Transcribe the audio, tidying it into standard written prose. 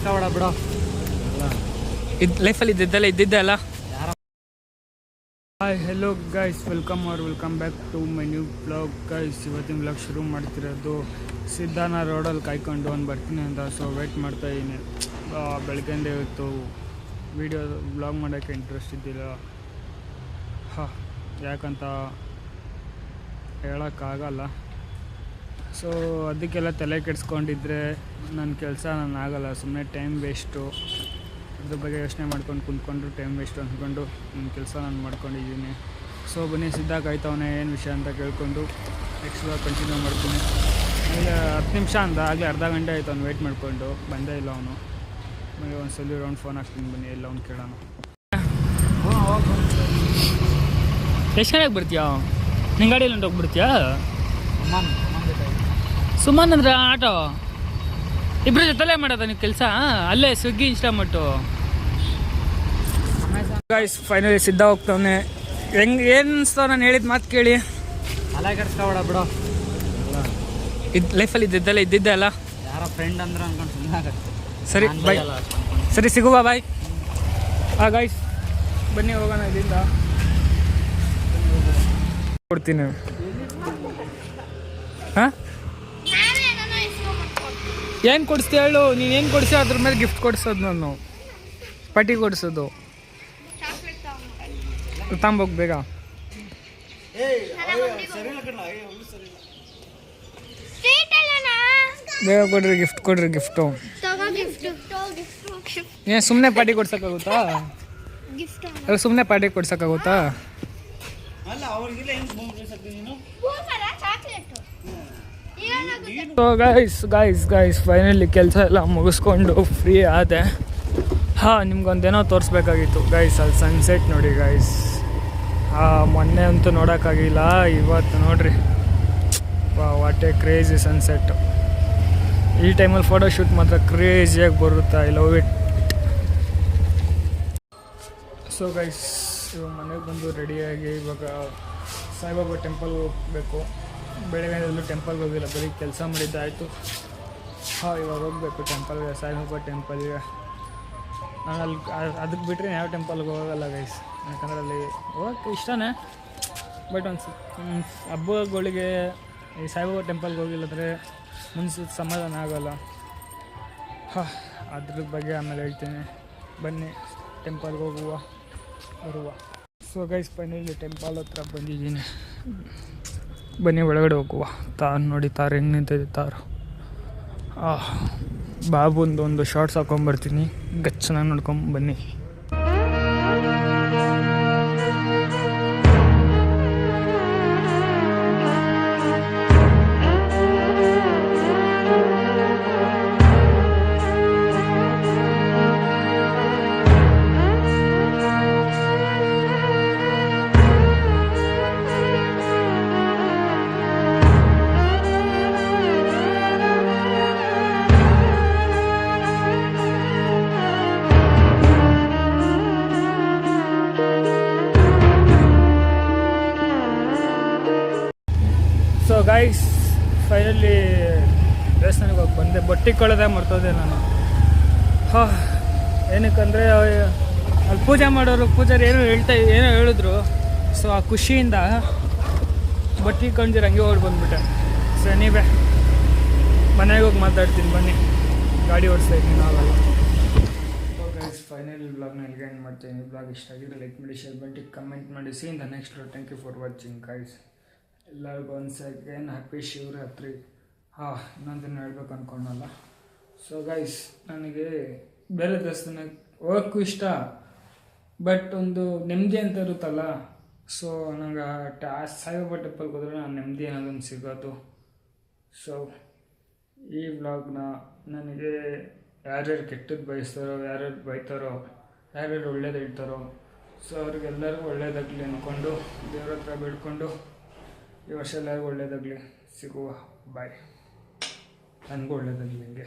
ಕೆಡ್ಸ್ಕೊಬೇಡ ಬಿಡು. ಇದು ಲೈಫಲ್ಲಿ ಇದ್ದಿದ್ದೆ ಅಲ್ಲ. Hi hello guys, welcome back to my new blog guys. ಇವತ್ತಿನ ಬ್ಲಾಗ್ ಶುರು ಮಾಡ್ತಿರೋದು ಸಿದ್ಧಾನ ರೋಡಲ್ಲಿ ಕಾಯ್ಕೊಂಡು ಒಂದು ಬರ್ತೀನಿ ಅಂತ. ಸೊ ವೆಯ್ಟ್ ಮಾಡ್ತಾಯಿದ್ದೀನಿ. ಬೆಳಗ್ಗೆಯಿಂದ ಇವತ್ತು ವೀಡಿಯೋ ಬ್ಲಾಗ್ ಮಾಡೋಕ್ಕೆ ಇಂಟ್ರೆಸ್ಟ್ ಇದ್ದಿಲ್ಲ. ಯಾಕಂತ ಹೇಳೋಕ್ಕಾಗಲ್ಲ. ಸೊ ಅದಕ್ಕೆಲ್ಲ ತಲೆ ಕೆಡಿಸ್ಕೊಂಡಿದ್ರೆ ನನ್ನ ಕೆಲಸ ಆಗಲ್ಲ. ಸುಮ್ಮನೆ ಟೈಮ್ ವೇಸ್ಟು. ಅದ್ರ ಬಗ್ಗೆ ಯೋಚನೆ ಮಾಡ್ಕೊಂಡು ಕುಂತ್ಕೊಂಡ್ರು ಟೈಮ್ ವೇಸ್ಟು ಅಂದ್ಕೊಂಡು ನನ್ನ ಕೆಲಸ ನಾನು ಮಾಡ್ಕೊಂಡಿದ್ದೀನಿ. ಸೊ ಬನ್ನಿ, ಸಿದ್ಧ ಕಾಯ್ತವನೇ ಏನು ವಿಷಯ ಅಂತ ಕೇಳ್ಕೊಂಡು ನೆಕ್ಸ್ಟ್ ಬ್ಲಾಗ್ ಕಂಟಿನ್ಯೂ ಮಾಡ್ತೀನಿ. ಆಮೇಲೆ 10 ನಿಮಿಷ ಅಂದ, ಆಗಲೇ ಅರ್ಧ ಗಂಟೆ ಆಯಿತು ಅವ್ನು ವೆಯ್ಟ್ ಮಾಡಿಕೊಂಡು. ಬಂದೇ ಇಲ್ಲ ಅವನು. ಆಮೇಲೆ ಒಂದ್ಸಲ ರೌಂಡ್ ಫೋನ್ ಹಾಕ್ತೀನಿ, ಬನ್ನಿ ಎಲ್ಲ ಅವ್ನು ಕೇಳೋಣ. ಎಷ್ಟು ಗಂಟೆಗೆ ಬರ್ತೀಯಾ? ನಿನ್ನ ಗಾಡಿಯಲ್ಲಿ ಹೋಗ್ಬಿಡ್ತೀಯಾ? ಸುಮ್ಮನೆ ಅಂದ್ರೆ ಆಟೋ ಇಬ್ಬರು ಜೊತೆಲೇ ಮಾಡೋದ ನೀವು ಕೆಲಸ? ಅಲ್ಲೇ ಸ್ವಿಗ್ಗಿ ಇನ್ಸ್ಟಾಮಟ್ಟು. ಗೈಸ್ ಫೈನಲಿ ಸಿದ್ಧ ಹೋಗ್ತಾವನೆ. ಹೆಂಗೆ ಏನು ಅನಿಸ್ತಾವ ನಾನು ಹೇಳಿದ ಮಾತು ಕೇಳಿ? ಅಲ್ಲ ಕೆಡ್ಸ್ಕೊಬೇಡ ಬಿಡು. ಇದು ಲೈಫಲ್ಲಿ ಇದ್ದಿದ್ದೆ ಅಲ್ಲ. ಯಾರೋ ಫ್ರೆಂಡ್ ಅಂದ್ರೆ ಅನ್ಕೊಂಡು ಸುಮ್ಮನೆ ಆಗತ್ತೆ. ಸರಿ ಬಾಯ್. ಸರಿ ಸಿಗುವ ಬಾಯ್. ಗೈಸ್ ಬನ್ನಿ ಹೋಗೋಣ ಇಲ್ಲಿಂದ. ಕೊಡ್ತೀನಿ. ಹಾಂ ಏನು ಕೊಡಿಸ್ತೀಯ ಹೇಳು? ನೀನೇನು ಕೊಡಿಸಿ ಅದ್ರ ಮೇಲೆ ಗಿಫ್ಟ್ ಕೊಡಿಸೋದು, ನಾನು ಪಟ್ಟಿ ಕೊಡಿಸೋದು. ತಗೊಂಬೋಗಿ ಬೇಗ. ಬೇಗ ಕೊಡ್ರಿ ಗಿಫ್ಟ್, ಕೊಡ್ರಿ ಗಿಫ್ಟು. ಏನು ಸುಮ್ಮನೆ ಪಾರ್ಟಿ ಕೊಡ್ಸೋಕ್ಕಾಗುತ್ತಾ? ಸುಮ್ಮನೆ ಪಾರ್ಟಿ ಕೊಡ್ಸೋಕ್ಕಾಗುತ್ತಾ? ಸೊ ಗೈಸ್ ಫೈನಲಿ ಕೆಲಸ ಎಲ್ಲ ಮುಗಿಸ್ಕೊಂಡು ಫ್ರೀ ಆದೆ. ನಿಮ್ಗೊಂದೇನೋ ತೋರಿಸ್ಬೇಕಾಗಿತ್ತು ಗೈಸ್. ಅಲ್ಲಿ ಸನ್ಸೆಟ್ ನೋಡಿ ಗೈಸ್. ಮೊನ್ನೆ ಅಂತೂ ನೋಡೋಕ್ಕಾಗಿಲ್ಲ, ಇವತ್ತು ನೋಡ್ರಿ. What A crazy sunset. ಈ ಟೈಮಲ್ಲಿ ಫೋಟೋಶೂಟ್ ಮಾತ್ರ ಕ್ರೇಜಿಯಾಗಿ ಬರುತ್ತೆ. I love it. So guys ಇವಾಗ ಮನೆಗೆ ಬಂದು ರೆಡಿಯಾಗಿ ಇವಾಗ ಸಾಯಿಬಾಬಾ ಟೆಂಪಲ್ಗೆ ಹೋಗಬೇಕು. ಬೆಳಗ್ಗೆಯಲ್ಲೂ ಟೆಂಪಲ್ಗೆ ಹೋಗಿಲ್ಲ, ಬರೀ ಕೆಲಸ ಮಾಡಿದ್ದಾಯಿತು. ಇವಾಗ ಹೋಗಬೇಕು ಟೆಂಪಲ್ಗೆ, ಸಾಯಿಬಾಬಾ ಟೆಂಪಲ್ಗೆ. ನಾನು ಅಲ್ಲಿ ಅದಕ್ಕೆ ಬಿಟ್ಟರೆ ಯಾವ ಟೆಂಪಲ್ಗೆ ಹೋಗಲ್ಲ ಗೈಸ್. ಯಾಕಂದರೆ ಅಲ್ಲಿ ಹೋಗೋಕ್ಕೆ ಇಷ್ಟನೇ. ಬಟ್ ಒಂದು ಹಬ್ಬಗಳಿಗೆ ಈ ಸಾಯಿಬಾಬಾ ಟೆಂಪಲ್ಗೆ ಹೋಗಿಲ್ಲಂದರೆ ಮುನ್ಸಿದ ಸಮಾಧಾನ ಆಗೋಲ್ಲ. ಅದ್ರ ಬಗ್ಗೆ ಆಮೇಲೆ ಹೇಳ್ತೀನಿ. ಬನ್ನಿ ಟೆಂಪಲ್ಗೆ ಹೋಗುವ ಬರುವ. ಸೊ ಗೈಸ್ ಫೈನಲಿ ಟೆಂಪಲ್ ಹತ್ರ ಬಂದಿದ್ದೀನಿ. ಬನ್ನಿ ಒಳಗಡೆ ಹೋಗುವ. ತಾರು ನೋಡಿ, ತಾರು ಹೆಂಗೆ ನಿಂತಿದೆ ತಾರು. ಬಾಬುಂದು ಒಂದು ಶಾರ್ಟ್ಸ್ ಹಾಕೊಂಬರ್ತೀನಿ, ಗಚ್ಚನ ನೋಡ್ಕೊಂಡು ಬನ್ನಿ. ಸೊ ಗೈಸ್ ಫೈನಲಿ ದೇವಸ್ಥಾನಕ್ಕೆ ಹೋಗಿ ಬಂದೆ. ಬಟ್ಟೆ ಕೊಳ್ಳೋದೇ ಮರ್ತೋದೆ ನಾನು. ಏನಕ್ಕಂದರೆ ಅಲ್ಲಿ ಪೂಜೆ ಮಾಡೋರು ಪೂಜಾರಿ ಏನೋ ಹೇಳಿದ್ರು. ಸೊ ಆ ಖುಷಿಯಿಂದ ಬಟ್ಟೆ ಕೊಂಡಿರ ಹಂಗೆ ಓಡಿ ಬಂದುಬಿಟ್ಟೆ. ಸೊ ನೀವೇ ಮನೆಗೆ ಹೋಗಿ ಮಾತಾಡ್ತೀನಿ ಬನ್ನಿ. ಗಾಡಿ ಓಡಿಸ್ತಾ ಇದ್ದೀನಿ ಆಗಲ್ಲ. ಸೊ ಗೈಸ್ ಫೈನಲ್ ಬ್ಲಾಗ್ನ ಎಲ್ಲಿಗೆ ಎಂಡ್ ಮಾಡ್ತೀನಿ. ಬ್ಲಾಗ್ ಇಷ್ಟ ಆಗಿದ್ರೆ ಲೈಕ್ ಮಾಡಿ, ಶೇರ್ ಮಾಡಿ, ಕಮೆಂಟ್ ಮಾಡಿ. See in the next. Thank you for watching guys. ಎಲ್ಲರಿಗೂ ಒಂದು ಸೆಕೆಂಡ್ ಹ್ಯಾಪಿ ಶಿವರಾತ್ರಿ. ಇನ್ನೊಂದನ್ನು ಹೇಳ್ಬೇಕು ಅಂದ್ಕೊಂಡಲ್ಲ. ಸೊ ಗೈಸ್ ನನಗೆ ಬೇರೆ ದೇವಸ್ಥಾನಕ್ಕೆ ಹೋಗೋಕ್ಕೂ ಇಷ್ಟ, ಬಟ್ ಒಂದು ನೆಮ್ಮದಿ ಅಂತ ಇರುತ್ತಲ್ಲ. ಸೊ ನಂಗೆ ಸಾಯಿಬಾಬಾ ಟೆಂಪಲ್ಗೆ ಹೋದ್ರೆ ನಾನು ನೆಮ್ಮದಿ ಅನ್ನೋದೊಂದು ಸಿಗೋದು. ಸೊ ಈ ವ್ಲಾಗ್ನ ನನಗೆ ಯಾರ್ಯಾರು ಕೆಟ್ಟದ್ದು ಬಯಸ್ತಾರೋ, ಯಾರ್ಯಾರು ಬೈತಾರೋ, ಯಾರ್ಯಾರು ಒಳ್ಳೇದು ಹೇಳ್ತಾರೋ, ಸೊ ಅವ್ರಿಗೆಲ್ಲರಿಗೂ ಒಳ್ಳೇದಾಗಲಿ ಅಂದ್ಕೊಂಡು ದೇವ್ರ ಹತ್ರ ಬೇಡ್ಕೊಂಡು ಈ ವರ್ಷ ಎಲ್ಲರಿಗೂ ಒಳ್ಳೇದಾಗಲಿ. ಸಿಗುವ ಬಾಯ್. ನನಗೂ ಒಳ್ಳೇದಾಗಲಿ ನಿಮಗೆ.